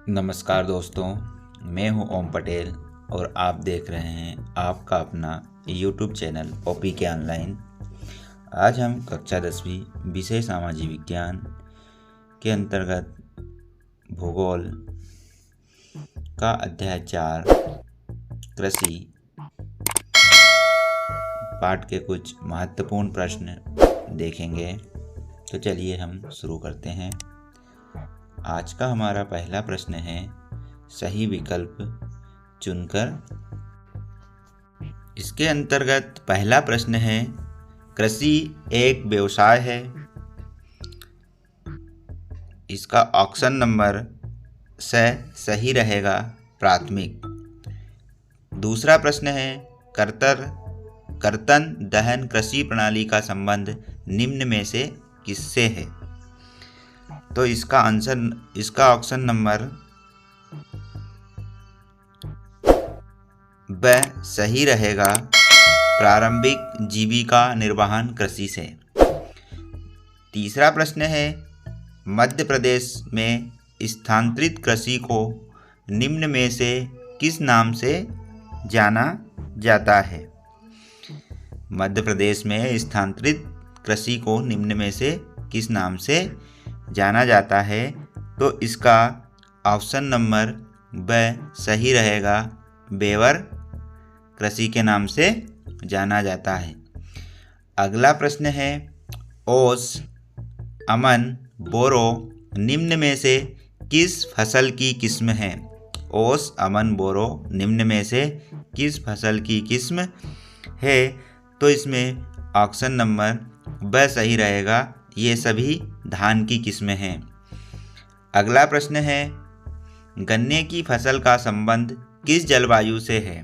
नमस्कार दोस्तों, मैं हूं ओम पटेल और आप देख रहे हैं आपका अपना YouTube चैनल ओपी के ऑनलाइन। आज हम कक्षा 10वीं विषय सामाजिक विज्ञान के अंतर्गत भूगोल का अध्याय 4 कृषि पाठ के कुछ महत्वपूर्ण प्रश्न देखेंगे। तो चलिए हम शुरू करते हैं। आज का हमारा पहला प्रश्न है, सही विकल्प चुनकर। इसके अंतर्गत पहला प्रश्न है, कृषि एक व्यवसाय है। इसका ऑप्शन नंबर सही रहेगा, प्राथमिक। दूसरा प्रश्न है, कर्तन दहन कृषि प्रणाली का संबंध निम्न में से किससे है? तो इसका ऑप्शन नंबर ब सही रहेगा, प्रारंभिक जीविका निर्वहन कृषि से। तीसरा प्रश्न है, मध्य प्रदेश में स्थानांतरित कृषि को निम्न में से किस नाम से जाना जाता है? मध्य प्रदेश में स्थानांतरित कृषि को निम्न में से किस नाम से जाना जाता है? तो इसका ऑप्शन नंबर ब सही रहेगा, बेवर कृषि के नाम से जाना जाता है। अगला प्रश्न है, ओस, अमन, बोरो निम्न में से किस फसल की किस्म है? ओस, अमन, बोरो निम्न में से किस फसल की किस्म है? तो इसमें ऑप्शन नंबर ब सही रहेगा, ये सभी धान की किस्में हैं। अगला प्रश्न है, गन्ने की फसल का संबंध किस जलवायु से है?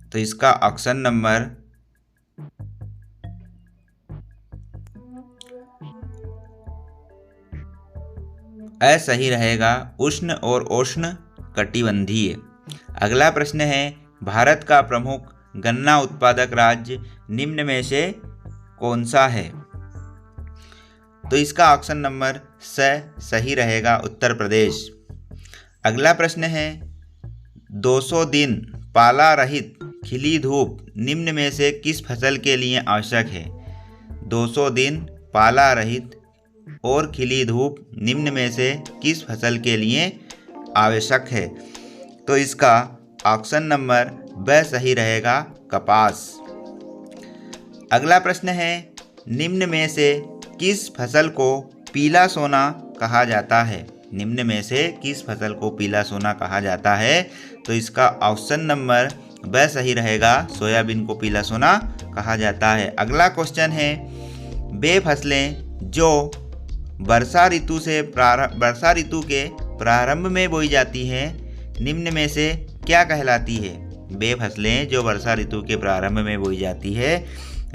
तो इसका ऑप्शन नंबर अ सही रहेगा, उष्ण और उष्ण कटिबंधीय। अगला प्रश्न है, भारत का प्रमुख गन्ना उत्पादक राज्य निम्न में से कौन सा है? तो इसका ऑप्शन नंबर सही रहेगा, उत्तर प्रदेश। अगला प्रश्न है, 200 दिन पाला रहित खिली धूप निम्न में से किस फसल के लिए आवश्यक है? 200 दिन पाला रहित और खिली धूप निम्न में से किस फसल के लिए आवश्यक है? तो इसका ऑप्शन नंबर ब सही रहेगा, कपास। अगला प्रश्न है, निम्न में से किस फसल को पीला सोना कहा जाता है? निम्न में से किस फसल को पीला सोना कहा जाता है? तो इसका ऑप्शन नंबर ब सही रहेगा, सोयाबीन को पीला सोना कहा जाता है। अगला क्वेश्चन है, वे फसलें जो वर्षा ऋतु के प्रारंभ में बोई जाती हैं निम्न में से क्या कहलाती है? वे फसलें जो वर्षा ऋतु के प्रारंभ में बोई जाती है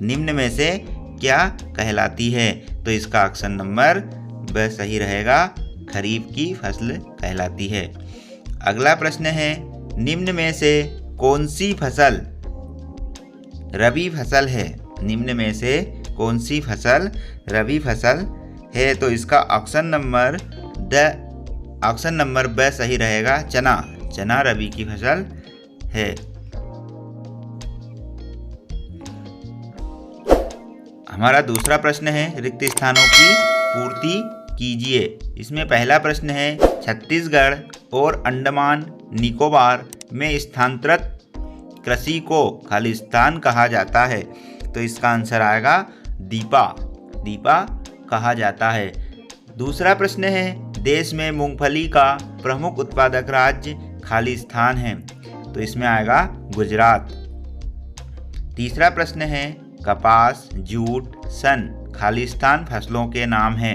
निम्न में से क्या कहलाती है? तो इसका ऑप्शन नंबर ब सही रहेगा, खरीफ की फसल कहलाती है। अगला प्रश्न है, निम्न में से कौन सी फसल रबी फसल है? निम्न में से कौन सी फसल रबी फसल है? तो इसका ऑप्शन नंबर ब सही रहेगा, चना रबी की फसल है। हमारा दूसरा प्रश्न है, रिक्त स्थानों की पूर्ति कीजिए। इसमें पहला प्रश्न है, छत्तीसगढ़ और अंडमान निकोबार में स्थानांतरित कृषि को खालिस्तान कहा जाता है। तो इसका आंसर आएगा दीपा कहा जाता है। दूसरा प्रश्न है, देश में मूंगफली का प्रमुख उत्पादक राज्य खालिस्तान है। तो इसमें आएगा गुजरात। तीसरा प्रश्न है, कपास, जूट, सन खालिस्तान फसलों के नाम हैं।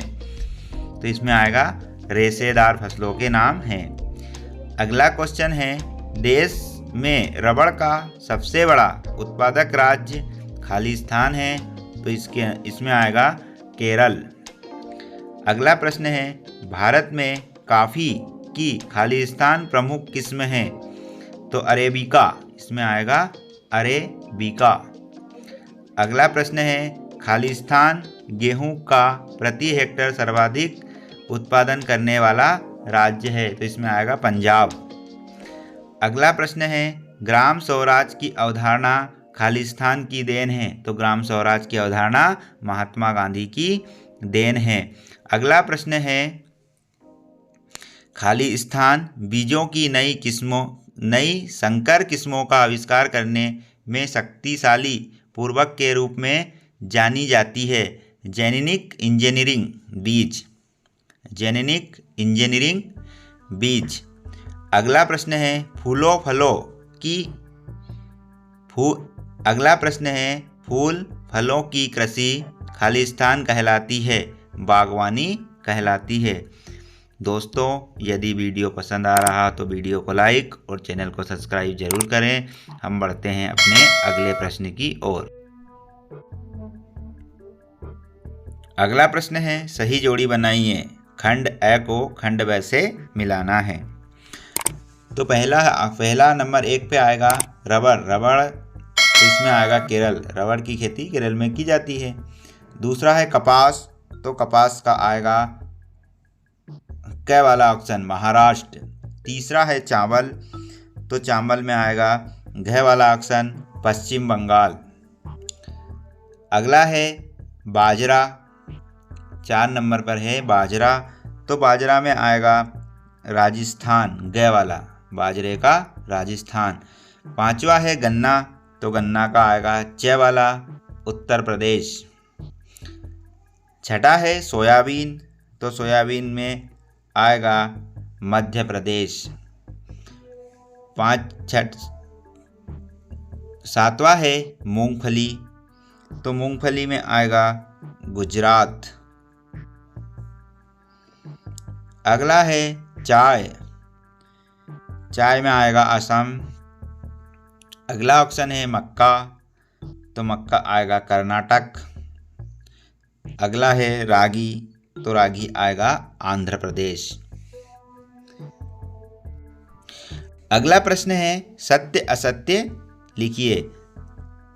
तो इसमें आएगा रेशेदार फसलों के नाम हैं। अगला क्वेश्चन है, देश में रबड़ का सबसे बड़ा उत्पादक राज्य खालिस्तान है। तो इसमें आएगा केरल। अगला प्रश्न है, भारत में कॉफ़ी की खालिस्तान प्रमुख किस्म है। तो अरेबिका, इसमें आएगा अरेबिका। अगला प्रश्न है, खालिस्तान गेहूं का प्रति हेक्टेयर सर्वाधिक उत्पादन करने वाला राज्य है, तो इसमें आएगा पंजाब। अगला प्रश्न है, ग्राम स्वराज की अवधारणा खालिस्तान की देन है, तो ग्राम स्वराज की अवधारणा महात्मा गांधी की देन है। अगला प्रश्न है, खालिस्तान बीजों की नई संकर किस्मों का आविष्कार करने में शक्तिशाली पूर्वक के रूप में जानी जाती है। जेनेटिक इंजीनियरिंग बीज। अगला प्रश्न है, फूल फलों की कृषि खालिस्तान कहलाती है, बागवानी कहलाती है। दोस्तों, यदि वीडियो पसंद आ रहा तो वीडियो को लाइक और चैनल को सब्सक्राइब जरूर करें। हम बढ़ते हैं अपने अगले प्रश्न की ओर। अगला प्रश्न है, सही जोड़ी बनाइए। खंड अ को खंड ब से मिलाना है। तो पहला नंबर 1 पे आएगा रबड़, तो इसमें आएगा केरल, रबड़ की खेती केरल में की जाती है। दूसरा है कपास, तो कपास का आएगा क वाला ऑप्शन महाराष्ट्र। तीसरा है चावल, तो चावल में आएगा घ वाला ऑप्शन पश्चिम बंगाल। अगला है बाजरा, 4 नंबर पर है बाजरा, तो बाजरा में आएगा राजस्थान, ग वाला, बाजरे का राजस्थान। 5वां है गन्ना, तो गन्ना का आएगा च वाला, उत्तर प्रदेश। 6ठा है सोयाबीन, तो सोयाबीन में आएगा मध्य प्रदेश। 7वां है मूंगफली, तो मूंगफली में आएगा गुजरात। अगला है चाय में आएगा असम। अगला ऑप्शन है मक्का, तो मक्का आएगा कर्नाटक। अगला है रागी, तो रागी आएगा आंध्र प्रदेश। अगला प्रश्न है सत्य असत्य लिखिए।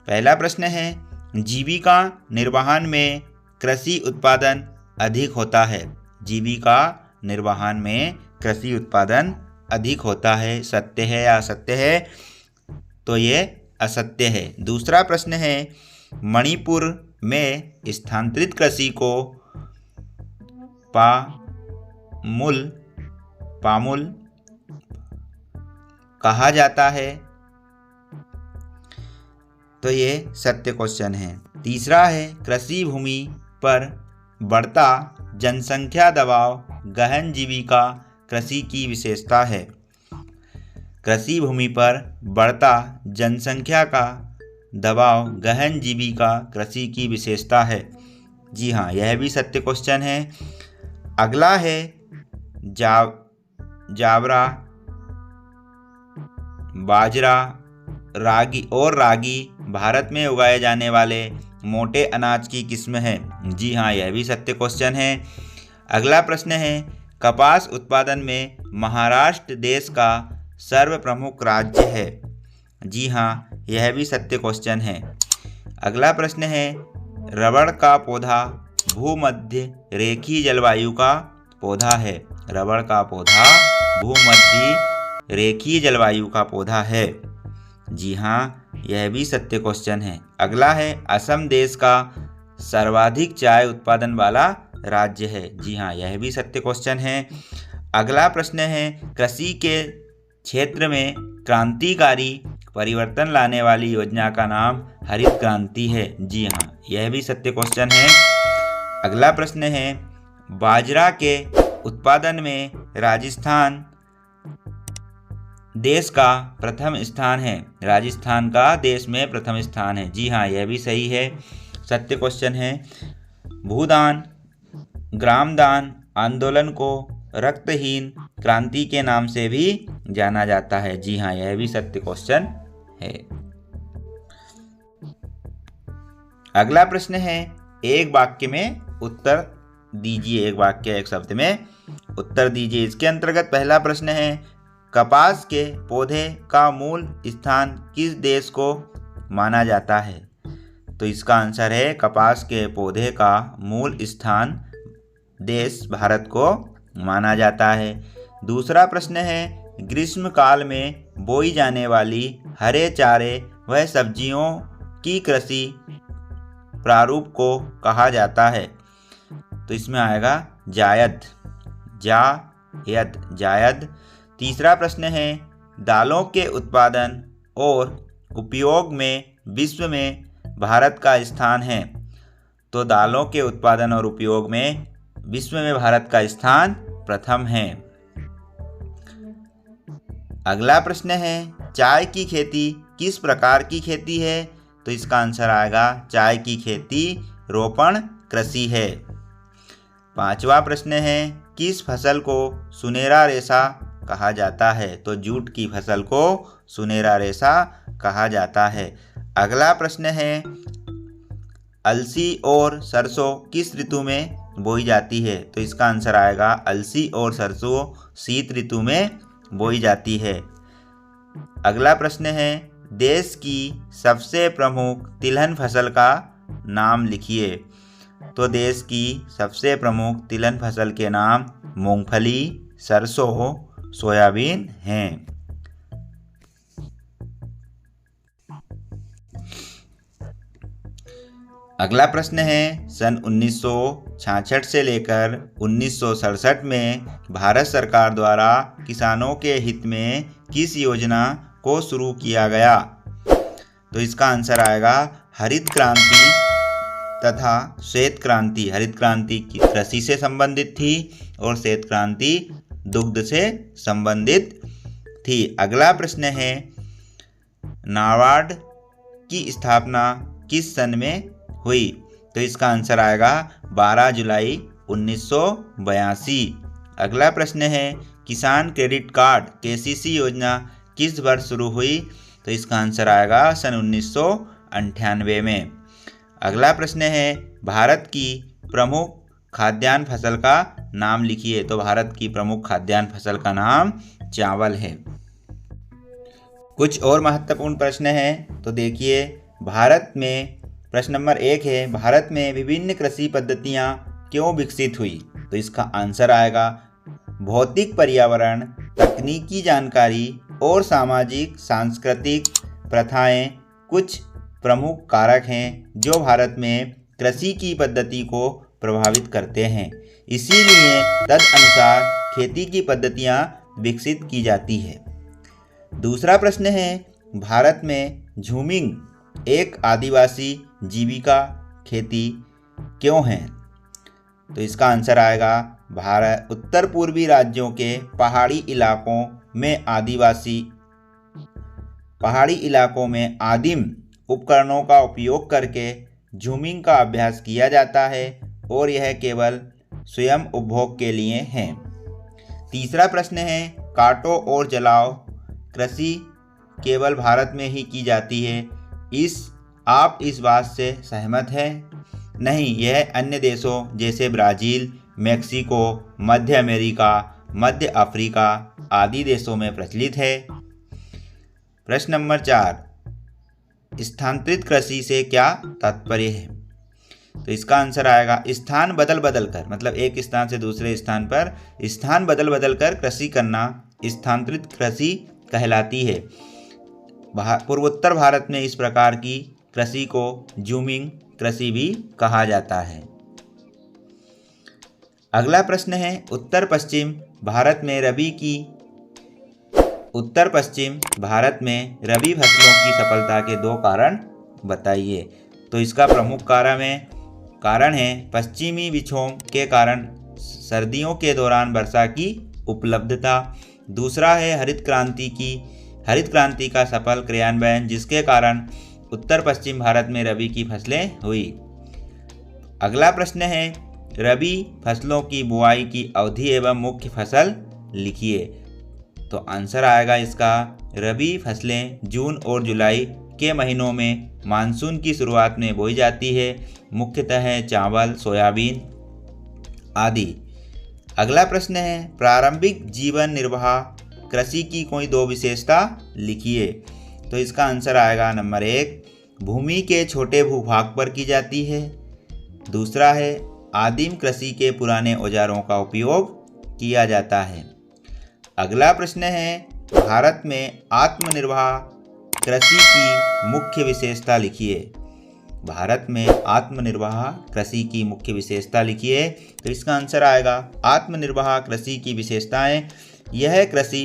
पहला प्रश्न है, जीविका निर्वहन में कृषि उत्पादन अधिक होता है। जीविका निर्वहन में कृषि उत्पादन अधिक होता है, सत्य है या असत्य है? तो ये असत्य है। दूसरा प्रश्न है, मणिपुर में स्थानांतरित कृषि को पामुल कहा जाता है, तो ये सत्य क्वेश्चन है। तीसरा है, कृषि भूमि पर बढ़ता जनसंख्या दबाव गहन जीविका कृषि की विशेषता है। कृषि भूमि पर बढ़ता जनसंख्या का दबाव गहन जीविका कृषि की विशेषता है। जी हाँ, यह भी सत्य क्वेश्चन है। अगला है जावरा, बाजरा, रागी भारत में उगाए जाने वाले मोटे अनाज की किस्म है। जी हाँ, यह भी सत्य क्वेश्चन है। अगला प्रश्न है, कपास उत्पादन में महाराष्ट्र देश का सर्वप्रमुख राज्य है। जी हाँ, यह भी सत्य क्वेश्चन है। अगला प्रश्न है, रबड़ का पौधा भूमध्य रेखीय जलवायु का पौधा है। रबड़ का पौधा भूमध्य रेखीय जलवायु का पौधा है। जी हाँ, यह भी सत्य क्वेश्चन है। अगला है, असम देश का सर्वाधिक चाय उत्पादन वाला राज्य है। जी हाँ, यह भी सत्य क्वेश्चन है। अगला प्रश्न है, कृषि के क्षेत्र में क्रांतिकारी परिवर्तन लाने वाली योजना का नाम हरित क्रांति है। जी हाँ, यह भी सत्य क्वेश्चन है। अगला प्रश्न है, बाजरा के उत्पादन में राजस्थान देश का प्रथम स्थान है। राजस्थान का देश में प्रथम स्थान है। जी हाँ, यह भी सही है, सत्य क्वेश्चन है। भूदान ग्रामदान आंदोलन को रक्तहीन क्रांति के नाम से भी जाना जाता है। जी हाँ, यह भी सत्य क्वेश्चन है। अगला प्रश्न है, एक वाक्य में उत्तर दीजिए। एक वाक्य एक शब्द में उत्तर दीजिए। इसके अंतर्गत पहला प्रश्न है, कपास के पौधे का मूल स्थान किस देश को माना जाता है? तो इसका आंसर है कपास के पौधे का मूल स्थान देश भारत को माना जाता है। दूसरा प्रश्न है ग्रीष्म काल में बोई जाने वाली हरे चारे व सब्जियों की कृषि प्रारूप को कहा जाता है। तो इसमें आएगा जायद, जायद। तीसरा प्रश्न है दालों के उत्पादन और उपयोग में विश्व में भारत का स्थान है। तो दालों के उत्पादन और उपयोग में विश्व में भारत का स्थान प्रथम है। अगला प्रश्न है चाय की खेती किस प्रकार की खेती है। तो इसका आंसर आएगा चाय की खेती रोपण कृषि है। पांचवा प्रश्न है किस फसल को सुनहरा रेशा कहा जाता है। तो जूट की फसल को सुनहरा रेशा कहा जाता है। अगला प्रश्न है अलसी और सरसों किस ऋतु में बोई जाती है। तो इसका आंसर आएगा अलसी और सरसों शीत ऋतु में बोई जाती है। अगला प्रश्न है देश की सबसे प्रमुख तिलहन फसल का नाम लिखिए। तो देश की सबसे प्रमुख तिलहन फसल के नाम मूंगफली, सरसों, सोयाबीन हैं। अगला प्रश्न है सन 1966 से लेकर 1967 में भारत सरकार द्वारा किसानों के हित में किस योजना को शुरू किया गया। तो इसका आंसर आएगा हरित क्रांति तथा श्वेत क्रांति। हरित क्रांति की कृषि से संबंधित थी और श्वेत क्रांति दुग्ध से संबंधित थी। अगला प्रश्न है नाबार्ड की स्थापना किस सन में हुई। तो इसका आंसर आएगा 12 जुलाई 1982। अगला प्रश्न है किसान क्रेडिट कार्ड केसीसी योजना किस वर्ष शुरू हुई। तो इसका आंसर आएगा सन 1998 में। अगला प्रश्न है भारत की प्रमुख खाद्यान्न फसल का नाम लिखिए। तो भारत की प्रमुख खाद्यान्न फसल का नाम चावल है। कुछ और महत्वपूर्ण प्रश्न हैं तो देखिए भारत में प्रश्न नंबर 1 है भारत में विभिन्न कृषि पद्धतियाँ क्यों विकसित हुई। तो इसका आंसर आएगा भौतिक पर्यावरण, तकनीकी जानकारी और सामाजिक सांस्कृतिक प्रथाएं कुछ प्रमुख कारक हैं जो भारत में कृषि की पद्धति को प्रभावित करते हैं। इसीलिए तदनुसार खेती की पद्धतियां विकसित की जाती है। दूसरा प्रश्न है भारत में झूमिंग एक आदिवासी जीविका खेती क्यों है। तो इसका आंसर आएगा भारत उत्तर पूर्वी राज्यों के पहाड़ी इलाकों में आदिम उपकरणों का उपयोग करके झूमिंग का अभ्यास किया जाता है और यह केवल स्वयं उपभोग के लिए है। तीसरा प्रश्न है काटो और जलाओ कृषि केवल भारत में ही की जाती है। आप इस बात से सहमत हैं? नहीं, यह अन्य देशों जैसे ब्राज़ील, मेक्सिको, मध्य अमेरिका, मध्य अफ्रीका आदि देशों में प्रचलित है। प्रश्न नंबर 4 स्थानांतरित कृषि से क्या तात्पर्य है। तो इसका आंसर आएगा स्थान बदल कर, मतलब एक स्थान से दूसरे स्थान पर स्थान बदल कर कृषि करना स्थानांतरित कृषि कहलाती है। पूर्वोत्तर भारत में इस प्रकार की कृषि को जूमिंग कृषि भी कहा जाता है। अगला प्रश्न है उत्तर पश्चिम भारत में रबी फसलों की सफलता के 2 कारण बताइए। तो इसका प्रमुख कारण है पश्चिमी विक्षोभ के कारण सर्दियों के दौरान वर्षा की उपलब्धता। दूसरा है हरित क्रांति का सफल क्रियान्वयन जिसके कारण उत्तर पश्चिम भारत में रबी की फसलें हुई। अगला प्रश्न है रबी फसलों की बुआई की अवधि एवं मुख्य फसल लिखिए। तो आंसर आएगा इसका रबी फसलें जून और जुलाई के महीनों में मानसून की शुरुआत में बोई जाती है, मुख्यतः चावल, सोयाबीन आदि। अगला प्रश्न है प्रारंभिक जीवन निर्वाह कृषि की कोई 2 विशेषता लिखिए। तो इसका आंसर आएगा नंबर 1 भूमि के छोटे भूभाग पर की जाती है। दूसरा है आदिम कृषि के पुराने औजारों का उपयोग किया जाता है। अगला प्रश्न है भारत में आत्मनिर्भर कृषि की मुख्य विशेषता लिखिए। भारत में आत्मनिर्भर कृषि की मुख्य विशेषता लिखिए। तो इसका आंसर आएगा आत्मनिर्भर कृषि की विशेषताएं। यह कृषि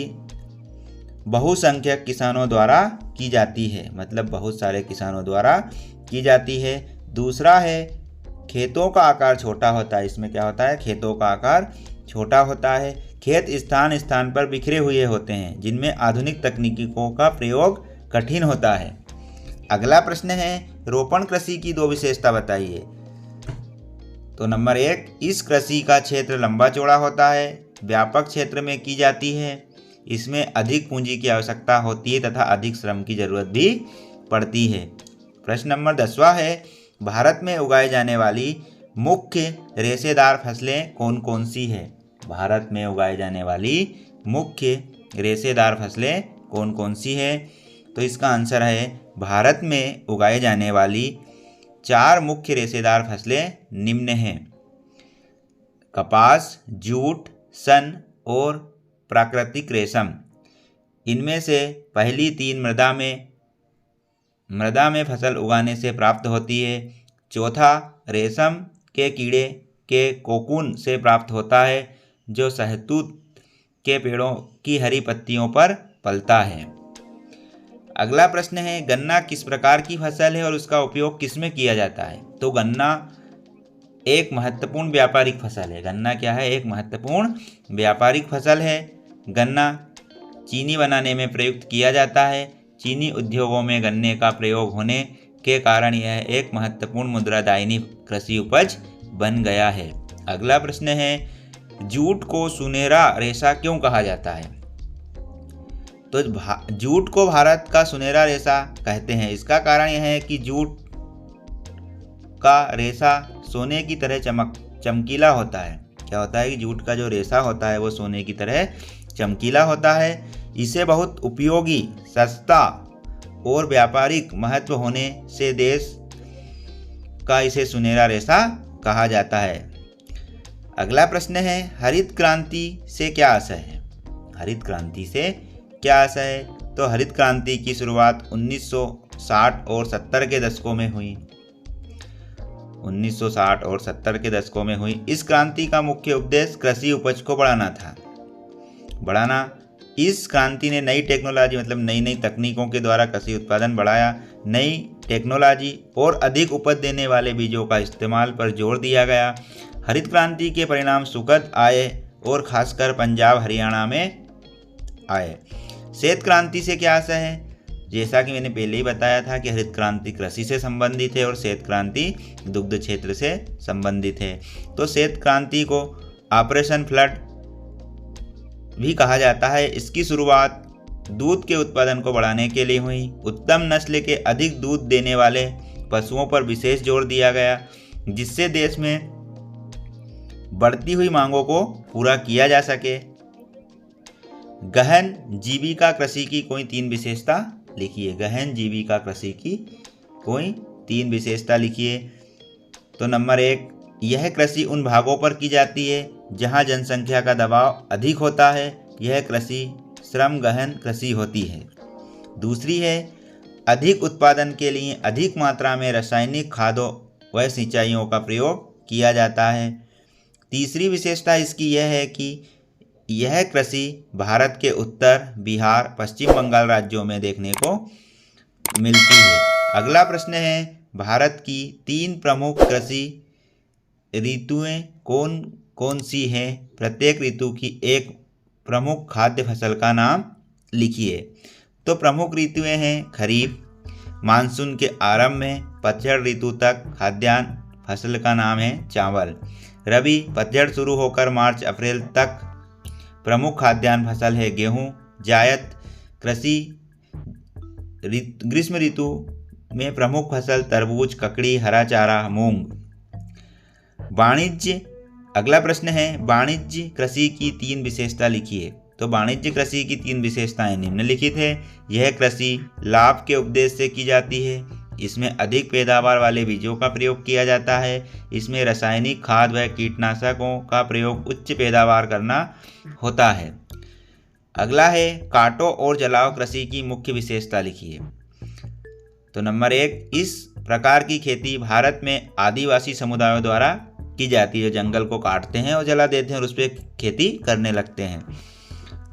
बहुसंख्यक किसानों द्वारा की जाती है, मतलब बहुत सारे किसानों द्वारा की जाती है। दूसरा है खेतों का आकार छोटा होता है। इसमें क्या होता है, खेतों का आकार छोटा होता है। खेत स्थान स्थान पर बिखरे हुए होते हैं जिनमें आधुनिक तकनीकों का प्रयोग कठिन होता है। अगला प्रश्न है रोपण कृषि की 2 विशेषता बताइए। तो नंबर 1, इस कृषि का क्षेत्र लंबा चौड़ा होता है, व्यापक क्षेत्र में की जाती है, इसमें अधिक पूंजी की आवश्यकता होती है तथा अधिक श्रम की जरूरत भी पड़ती है। प्रश्न नंबर 10वां है भारत में उगाई जाने वाली मुख्य रेशेदार फसलें कौन कौन सी है। भारत में उगाई जाने वाली मुख्य रेशेदार फसलें कौन कौन सी है। तो इसका आंसर है भारत में उगाई जाने वाली 4 मुख्य रेशेदार फसलें निम्न हैं। कपास, जूट, सन और प्राकृतिक रेशम। इनमें से पहली 3 मृदा में फसल उगाने से प्राप्त होती है। चौथा रेशम के कीड़े के कोकून से प्राप्त होता है जो शहतूत के पेड़ों की हरी पत्तियों पर पलता है। अगला प्रश्न है गन्ना किस प्रकार की फसल है और उसका उपयोग किस में किया जाता है। तो गन्ना एक महत्वपूर्ण व्यापारिक फसल है। गन्ना क्या है, एक महत्वपूर्ण व्यापारिक फसल है। गन्ना चीनी बनाने में प्रयुक्त किया जाता है। चीनी उद्योगों में गन्ने का प्रयोग होने के कारण यह एक महत्वपूर्ण मुद्रादायिनी कृषि उपज बन गया है। अगला प्रश्न है जूट को सुनहरा रेशा क्यों कहा जाता है। तो जूट को भारत का सुनहरा रेशा कहते हैं। इसका कारण यह है कि जूट का रेशा सोने की तरह चमकीला होता है। क्या होता है कि जूट का जो रेशा होता है वो सोने की तरह चमकीला होता है। इसे बहुत उपयोगी, सस्ता और व्यापारिक महत्व होने से देश का इसे सुनहरा रेशा कहा जाता है। अगला प्रश्न है हरित क्रांति से क्या आशय है। हरित क्रांति से क्या आशय है। तो हरित क्रांति की शुरुआत 1960 और 70 के दशकों में हुई। 1960 और 70 के दशकों में हुई। इस क्रांति का मुख्य उद्देश्य कृषि उपज को बढ़ाना था। इस क्रांति ने नई टेक्नोलॉजी मतलब नई तकनीकों के द्वारा कृषि उत्पादन बढ़ाया। नई टेक्नोलॉजी और अधिक उपज देने वाले बीजों का इस्तेमाल पर जोर दिया गया। हरित क्रांति के परिणाम सुखद आए और खासकर पंजाब हरियाणा में आए। श्वेत क्रांति से क्या आशय है। जैसा कि मैंने पहले ही बताया था कि हरित क्रांति कृषि से संबंधित है और श्वेत क्रांति दुग्ध क्षेत्र से संबंधित है। तो श्वेत क्रांति को ऑपरेशन फ्लड भी कहा जाता है। इसकी शुरुआत दूध के उत्पादन को बढ़ाने के लिए हुई। उत्तम नस्ल के अधिक दूध देने वाले पशुओं पर विशेष जोर दिया गया जिससे देश में बढ़ती हुई मांगों को पूरा किया जा सके। गहन जीविका कृषि की कोई 3 विशेषता लिखिए। गहन जीविका कृषि की कोई 3 विशेषता लिखिए। तो नंबर 1, यह कृषि उन भागों पर की जाती है जहां जनसंख्या का दबाव अधिक होता है। यह कृषि श्रम गहन कृषि होती है। दूसरी है अधिक उत्पादन के लिए अधिक मात्रा में रासायनिक खादों व सिंचाइयों का प्रयोग किया जाता है। तीसरी विशेषता इसकी यह है कि यह कृषि भारत के उत्तर, बिहार, पश्चिम बंगाल राज्यों में देखने को मिलती है। अगला प्रश्न है भारत की 3 प्रमुख कृषि ऋतुएं कौन कौन सी हैं। प्रत्येक ऋतु की एक प्रमुख खाद्य फसल का नाम लिखिए। तो प्रमुख ऋतुएं हैं खरीफ, मानसून के आरंभ में पतझड़ ऋतु तक खाद्यान्न फसल का नाम है चावल। रबी, पतझड़ शुरू होकर मार्च अप्रैल तक प्रमुख खाद्यान्न फसल है गेहूं। जायद कृषि ग्रीष्म ऋतु में प्रमुख फसल तरबूज, ककड़ी, हरा चारा, मूंग। वाणिज्य, अगला प्रश्न है वाणिज्य कृषि की 3 विशेषता लिखिए। तो वाणिज्य कृषि की 3 विशेषताएं निम्नलिखित है। यह कृषि लाभ के उद्देश्य से की जाती है। इसमें अधिक पैदावार वाले बीजों का प्रयोग किया जाता है। इसमें रासायनिक खाद व कीटनाशकों का प्रयोग उच्च पैदावार करना होता है। अगला है काटो और जलाओ कृषि की मुख्य विशेषता लिखिए। तो नंबर 1, इस प्रकार की खेती भारत में आदिवासी समुदायों द्वारा की जाती है, जो जंगल को काटते हैं और जला देते हैं और उस पर खेती करने लगते हैं।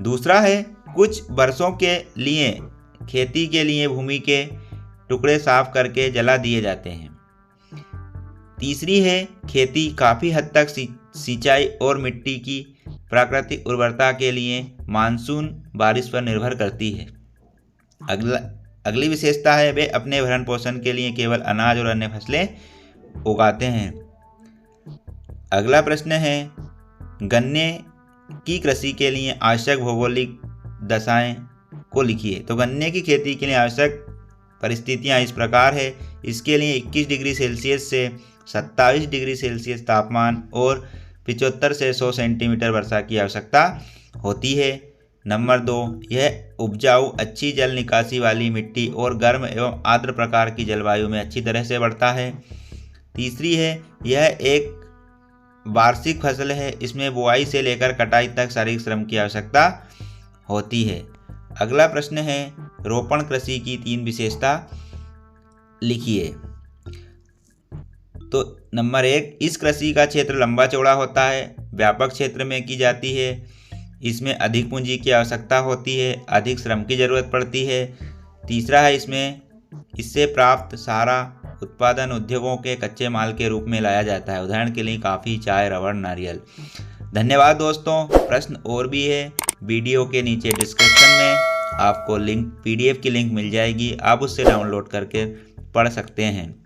दूसरा है कुछ वर्षों के लिए खेती के लिए भूमि के टुकड़े साफ करके जला दिए जाते हैं। तीसरी है खेती काफ़ी हद तक सिंचाई और मिट्टी की प्राकृतिक उर्वरता के लिए मानसून बारिश पर निर्भर करती है। अगली विशेषता है वे अपने भरण पोषण के लिए केवल अनाज और अन्य फसलें उगाते हैं। अगला प्रश्न है गन्ने की कृषि के लिए आवश्यक भौगोलिक दशाएं को लिखिए। तो गन्ने की खेती के लिए आवश्यक परिस्थितियां इस प्रकार है। इसके लिए 21 डिग्री सेल्सियस से 27 डिग्री सेल्सियस तापमान और 75 से 100 सेंटीमीटर वर्षा की आवश्यकता होती है। नंबर 2, यह उपजाऊ अच्छी जल निकासी वाली मिट्टी और गर्म एवं आर्द्र प्रकार की जलवायु में अच्छी तरह से बढ़ता है। तीसरी है यह एक वार्षिक फसल है। इसमें बुआई से लेकर कटाई तक शारीरिक श्रम की आवश्यकता होती है। अगला प्रश्न है रोपण कृषि की 3 विशेषता लिखिए। तो नंबर 1, इस कृषि का क्षेत्र लंबा चौड़ा होता है, व्यापक क्षेत्र में की जाती है। इसमें अधिक पूंजी की आवश्यकता होती है, अधिक श्रम की जरूरत पड़ती है। तीसरा है इससे प्राप्त सारा उत्पादन उद्योगों के कच्चे माल के रूप में लाया जाता है, उदाहरण के लिए कॉफ़ी, चाय, रबड़, नारियल। धन्यवाद दोस्तों। प्रश्न और भी है, वीडियो के नीचे डिस्क्रिप्शन में आपको PDF की लिंक मिल जाएगी, आप उससे डाउनलोड करके पढ़ सकते हैं।